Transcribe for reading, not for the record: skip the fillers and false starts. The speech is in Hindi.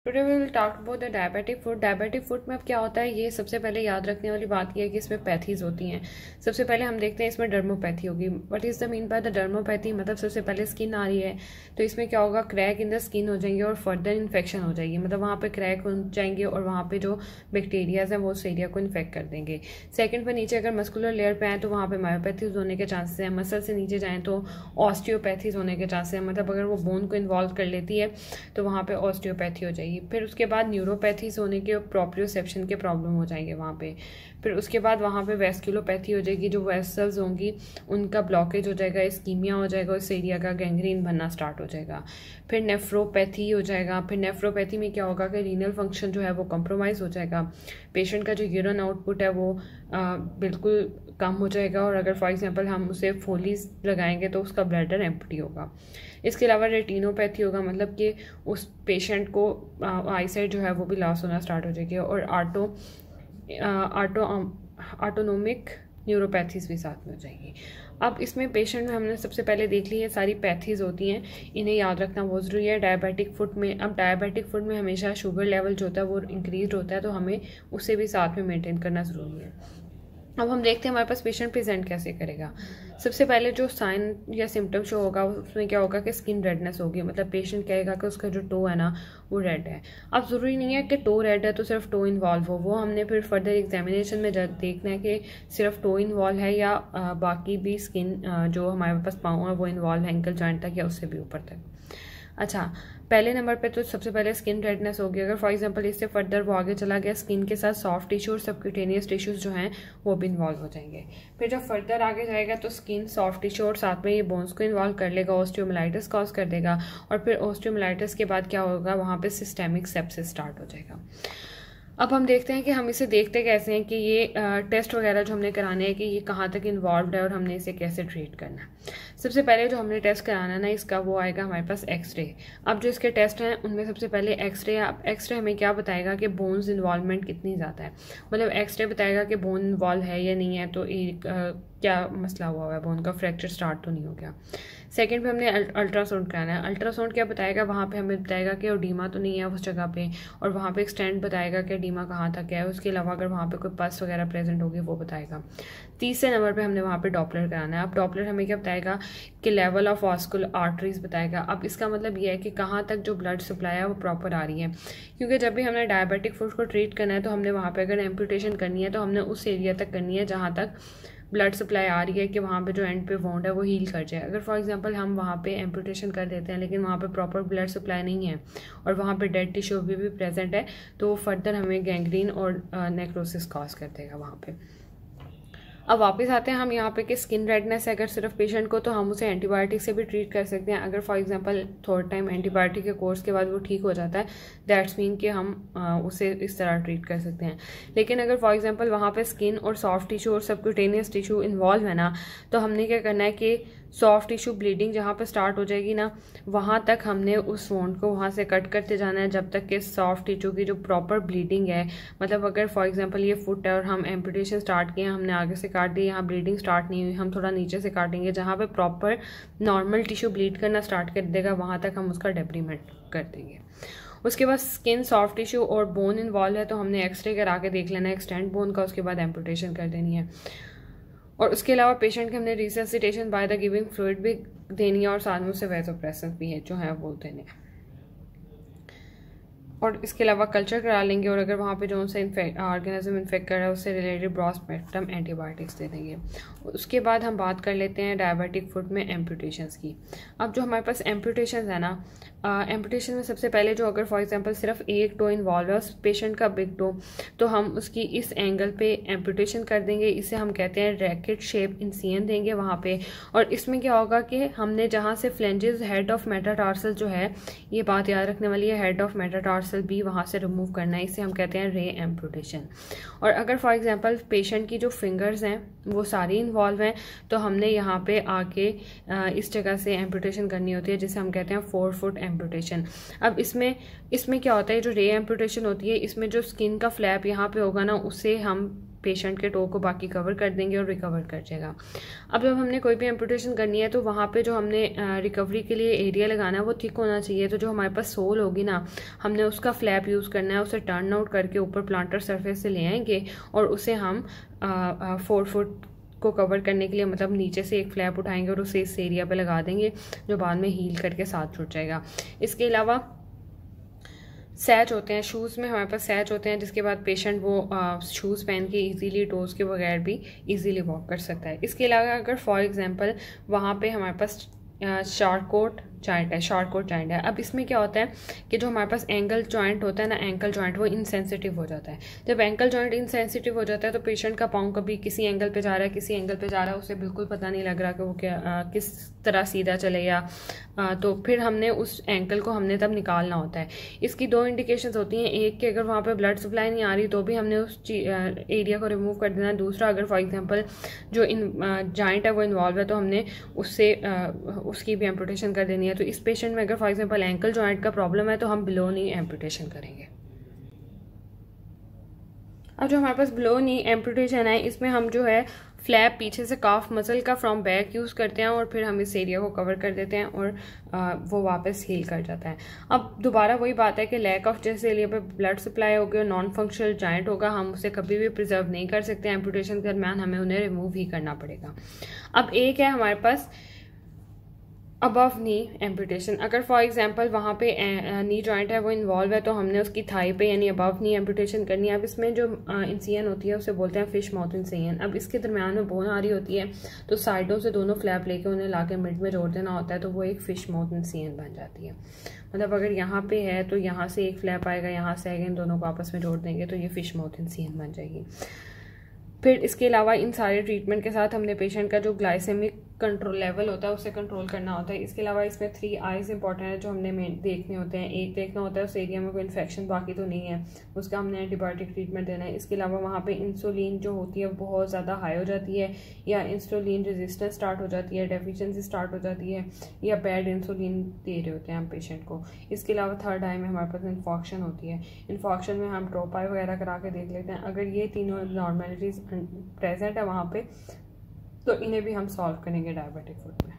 Today we will talk about the diabetic food. Diabetic food में अब क्या होता है, ये सबसे पहले याद रखने वाली बात यह है कि इसमें पैथीज होती हैं। सबसे पहले हम देखते हैं इसमें डर्मोपैथी होगी। What is the mean by the dermopathy, मतलब सबसे पहले स्किन आ रही है तो इसमें क्या होगा, क्रैक इन द स्किन हो जाएंगे और फर्दर इन्फेक्शन हो जाएगी, मतलब वहाँ पे क्रैक हो जाएंगे और वहाँ पे जो बैक्टीरियाज हैं वो उस एरिया को इन्फेक्ट कर देंगे। सेकंड पर नीचे अगर मस्कुलर लेयर पे आए तो वहाँ पे मायोपैथीज होने के चांसेस हैं। मसल से नीचे जाएँ तो ऑस्टियोपैथीज होने के चांसेस हैं, मतलब अगर वो बोन को इन्वॉल्व कर लेती है तो वहाँ पे ऑस्टियोपैथी हो जाएगी। फिर उसके बाद न्यूरोपैथीज होने के प्रोप्रियोसेप्शन के प्रॉब्लम हो जाएंगे वहाँ पे। फिर उसके बाद वहाँ पे वेस्कुलोपैथी हो जाएगी, जो वेसल्स होंगी उनका ब्लॉकेज हो जाएगा, इस्कीमिया हो जाएगा, उस एरिया का गैंग्रीन बनना स्टार्ट हो जाएगा। फिर नेफ्रोपैथी हो जाएगा। फिर नेफ्रोपैथी में क्या होगा कि रीनल फंक्शन जो है वो कंप्रोमाइज़ हो जाएगा, पेशेंट का जो यूरिन आउटपुट है वो बिल्कुल कम हो जाएगा और अगर फॉर एग्जांपल हम उसे फोलीज लगाएंगे तो उसका ब्लैडर एम्प्टी होगा। इसके अलावा रेटिनोपैथी होगा, मतलब कि उस पेशेंट को आईसाइट जो है वो भी लॉस होना स्टार्ट हो जाएगी। और ऑटोनोमिक न्यूरोपैथीज भी साथ में हो जाएगी। अब इसमें पेशेंट में हमने सबसे पहले देख ली है सारी पैथीज होती हैं, इन्हें याद रखना बहुत ज़रूरी है। डायबिटिक फूड में, अब डायबिटिक फूड में हमेशा शुगर लेवल जो होता है वो इंक्रीज होता है, तो हमें उसे भी साथ में मेंटेन करना ज़रूरी है। अब हम देखते हैं हमारे पास पेशेंट प्रेजेंट कैसे करेगा। सबसे पहले जो साइन या सिम्टम शो होगा उसमें क्या होगा कि स्किन रेडनेस होगी, मतलब पेशेंट कहेगा कि उसका जो टो है ना वो रेड है। अब ज़रूरी नहीं है कि टो रेड है तो सिर्फ टो इन्वॉल्व हो, वो हमने फिर फर्दर एग्जामिनेशन में देखना है कि सिर्फ टो इन्वॉल्व है या बाकी भी स्किन जो हमारे पास पाँव है वो इन्वॉल्व है, एंकल जॉइंट तक या उससे भी ऊपर तक। अच्छा, पहले नंबर पे तो सबसे पहले स्किन रेडनेस होगी। अगर फॉर एग्जांपल इससे फर्दर वो आगे चला गया, स्किन के साथ सॉफ्ट टिश्यू और सबक्यूटेनियस टिश्यूज जो हैं वो भी इन्वॉल्व हो जाएंगे। फिर जब फर्दर आगे जाएगा तो स्किन, सॉफ्ट टिश्यू और साथ में ये बोन्स को इन्वॉल्व कर लेगा, ऑस्टियोमाइलाइटिस कॉज कर देगा। और फिर ऑस्टियोमाइलाइटिस के बाद क्या होगा, वहाँ पर सिस्टेमिक सेप्सिस स्टार्ट हो जाएगा। अब हम देखते हैं कि हम इसे देखते कैसे हैं कि ये टेस्ट वगैरह जो हमने कराने हैं कि ये कहाँ तक इन्वॉल्व है और हमने इसे कैसे ट्रीट करना है। सबसे पहले जो हमने टेस्ट कराना है ना इसका, वो आएगा हमारे पास एक्सरे। अब जो इसके टेस्ट हैं उनमें सबसे पहले एक्सरे। अब एक्सरे हमें क्या बताएगा कि बोन्स इन्वॉल्वमेंट कितनी ज़्यादा है, मतलब एक्सरे बताएगा कि बोन इन्वॉल्व है या नहीं है, तो एक क्या मसला हुआ है, बोन का फ्रैक्चर स्टार्ट तो नहीं हो गया। सेकंड पे हमने अल्ट्रासाउंड कराना है। अल्ट्रासाउंड क्या बताएगा, वहाँ पे हमें बताएगा कि ओडीमा तो नहीं है उस जगह पे, और वहाँ पे एक्सटेंड बताएगा कि ओडीमा कहाँ तक है। उसके अलावा अगर वहाँ पे कोई पस वगैरह प्रेजेंट होगी वो बताएगा। तीसरे नंबर पे हमने वहाँ पे डॉपलर कराना है। अब डॉपलर हमें क्या बताएगा कि लेवल ऑफ वास्कुलर आर्टरीज बताएगा। अब इसका मतलब ये है कि कहाँ तक जो ब्लड सप्लाई है वो प्रॉपर आ रही है, क्योंकि जब भी हमने डायबिटिक फूड को ट्रीट करना है तो हमने वहाँ पर अगर एम्पुटेशन करनी है तो हमने उस एरिया तक करनी है जहाँ तक ब्लड सप्लाई आ रही है कि वहाँ पे जो एंड पे वोंड है वो हील कर जाए। अगर फॉर एग्जांपल हम वहाँ पे एम्पुटेशन कर देते हैं लेकिन वहाँ पे प्रॉपर ब्लड सप्लाई नहीं है और वहाँ पे डेड टिश्यू भी प्रेजेंट है तो वो फर्दर हमें गैंग्रीन और नेक्रोसिस कॉज कर देगा वहाँ पे। अब वापस आते हैं हम यहाँ पे कि स्किन रेडनेस है अगर सिर्फ पेशेंट को, तो हम उसे एंटीबायोटिक से भी ट्रीट कर सकते हैं। अगर for example third time antibiotic के कोर्स के बाद वो ठीक हो जाता है, दैट्स मीन कि हम उसे इस तरह ट्रीट कर सकते हैं। लेकिन अगर फॉर एग्जांपल वहाँ पे स्किन और सॉफ्ट टिश्यू और सबक्यूटेनियस टिश्यू इन्वॉल्व है ना, तो हमने क्या करना है कि सॉफ्ट टिश्यू ब्लीडिंग जहाँ पे स्टार्ट हो जाएगी ना, वहाँ तक हमने उस वोंड को वहाँ से कट करते जाना है जब तक कि सॉफ्ट टिश्यू की जो प्रॉपर ब्लीडिंग है, मतलब अगर फॉर एग्जांपल ये फुट है और हम एम्पुटेशन स्टार्ट किए, हमने आगे से काट दी, यहाँ ब्लीडिंग स्टार्ट नहीं हुई, हम थोड़ा नीचे से काटेंगे जहाँ पे प्रॉपर नॉर्मल टिश्यू ब्लीड करना स्टार्ट कर देगा, वहाँ तक हम उसका डेब्रीमेंट कर देंगे। उसके बाद स्किन, सॉफ्ट टिश्यू और बोन इन्वॉल्व है तो हमने एक्सरे करा के देख लेना है एक्सटेंड बोन का, उसके बाद एम्पुटेशन कर देनी है। और उसके अलावा पेशेंट के हमने resuscitation by the giving fluid भी देनी है और साथ में उससे वैसोप्रेसेंस भी है जो है वो देने हैं। और इसके अलावा कल्चर करा लेंगे और अगर वहाँ पे जो उनसे ऑर्गेनिज्म इन्फेक्ट कर रहा है उससे रिलेटेड ब्रॉड स्पेक्ट्रम एंटीबायोटिक्स दे देंगे। उसके बाद हम बात कर लेते हैं डायबिटिक फूड में एम्पुटेशंस की। अब जो हमारे पास एम्पुटेशंस है ना, एम्पुटेशन में सबसे पहले जो अगर फॉर एग्जांपल सिर्फ एक टो इन्वॉल्व है उस पेशेंट का बिग टो, तो हम उसकी इस एंगल पे एम्पुटेशन कर देंगे। इसे हम कहते हैं रैकेट शेप इंसिजन देंगे वहाँ पे। और इसमें क्या होगा कि हमने जहाँ से फ्लेंजेस हेड ऑफ मेटाटार्सल जो है, ये बात याद रखने वाली है, हेड ऑफ मेटाटार्सल भी वहाँ से रिमूव करना है, इसे हम कहते हैं रे एम्पुटेशन। और अगर फॉर एग्जांपल पेशेंट की जो फिंगर्स हैं वो सारी इन्वॉल्व हैं तो हमने यहाँ पे आके इस जगह से एम्पुटेशन करनी होती है जिसे हम कहते हैं 4 फुट एम्पुटेशन। अब इसमें क्या होता है, जो रे एम्पुटेशन होती है इसमें जो स्किन का फ्लैप यहाँ पे होगा ना, उससे हम पेशेंट के टो को बाकी कवर कर देंगे और रिकवर कर जाएगा। अब जब हमने कोई भी एम्पुटेशन करनी है तो वहाँ पे जो हमने रिकवरी के लिए एरिया लगाना है वो थिक होना चाहिए। तो जो हमारे पास सोल होगी ना, हमने उसका फ्लैप यूज़ करना है, उसे टर्न आउट करके ऊपर प्लांटर सरफेस से ले आएंगे और उसे हम 4 फुट को कवर करने के लिए मतलब नीचे से एक फ्लैप उठाएंगे और उसे इस एरिया पे लगा देंगे, जो बाद में हील करके साथ जुड़ जाएगा। इसके अलावा सैच होते हैं, शूज़ में हमारे पास सैच होते हैं, जिसके बाद पेशेंट वो शूज़ पहन के इजीली टोज़ के बगैर भी इजीली वॉक कर सकता है। इसके अलावा अगर फॉर एग्जांपल वहाँ पे हमारे पास शार्कोट जॉइंट है। अब इसमें क्या होता है कि जो हमारे पास एंकल जॉइंट होता है ना, एंकल जॉइंट वो इनसेंसिटिव हो जाता है। जब एंकल जॉइंट इनसेंसिटिव हो जाता है तो पेशेंट का पाँव कभी किसी एंगल पे जा रहा है, किसी एंगल पे जा रहा है, उसे बिल्कुल पता नहीं लग रहा कि वो क्या किस तरह सीधा चले या तो फिर हमने उस एंकल को हमने तब निकालना होता है। इसकी 2 इंडिकेशंस होती हैं, एक कि अगर वहाँ पे ब्लड सप्लाई नहीं आ रही तो भी हमने उस एरिया को रिमूव कर देना है। दूसरा, अगर फॉर एग्जांपल जो जॉइंट है वो इन्वॉल्व है तो हमने उससे उसकी भी एम्पुटेशन कर देनी है। तो इस पेशेंट में अगर फॉर एग्जांपल एंकल जॉइंट का प्रॉब्लम है तो हम बिलो नी एम्पुटेशन करेंगे। अब जो हमारे पास बिलो नी एम्पुटेशन है, इसमें हम जो है फ्लैप पीछे से काफ मसल का फ्रॉम बैक यूज़ करते हैं और फिर हम इस एरिया को कवर कर देते हैं और वो वापस हील कर जाता है। अब दोबारा वही बात है कि लैक ऑफ जिस एरिया पे ब्लड सप्लाई होगी और नॉन फंक्शनल जॉइंट होगा, हम उसे कभी भी प्रिजर्व नहीं कर सकते। एम्पुटेशन के दरमियान हमें उन्हें रिमूव ही करना पड़ेगा। अब एक है हमारे पास अबव नी एम्पुटेशन। अगर फॉर एग्जांपल वहाँ पे नी जॉइंट है वो इन्वॉल्व है तो हमने उसकी थाई पे यानी अबव नी एम्पुटेशन करनी है। अब इसमें जो इंसियन होती है उसे बोलते हैं फिश माउथ इंसियन। अब इसके दरमियान में बोन आ रही होती है तो साइडों से दोनों फ्लैप लेके उन्हें लाके मिड में जोड़ देना होता है, तो वो एक फिश माउथ इंसियन बन जाती है। मतलब अगर यहाँ पे है तो यहाँ से एक फ्लैप आएगा, यहाँ से आएगा, इन दोनों को आपस में जोड़ देंगे तो ये फिश माउथ इंसियन बन जाएगी। फिर इसके अलावा इन सारे ट्रीटमेंट के साथ हमने पेशेंट का जो ग्लाइसेमिक कंट्रोल लेवल होता है उसे कंट्रोल करना होता है। इसके अलावा इसमें 3 आइज़ इंपॉर्टेंट है जो हमने देखने होते हैं। एक देखना होता है उस एरिया में कोई इन्फेक्शन बाकी तो नहीं है, उसका हमने एंटीबायोटिक ट्रीटमेंट देना है। इसके अलावा वहाँ पे इंसुलिन जो होती है बहुत ज़्यादा हाई हो जाती है या इंसुलिन रेजिस्टेंस स्टार्ट हो जाती है, डेफिशिएंसी स्टार्ट हो जाती है या बैड इंसुलिन दे रहे होते हैं हम पेशेंट को। इसके अलावा 3rd आई में हमारे पास इन्फॉक्शन होती है। इन्फॉक्शन में हम ड्रॉप आई वगैरह करा के देख लेते हैं। अगर ये तीनों नॉर्मेलिटीज़ प्रेजेंट है वहाँ पे तो इन्हें भी हम सॉल्व करेंगे डायबिटिक फुट में।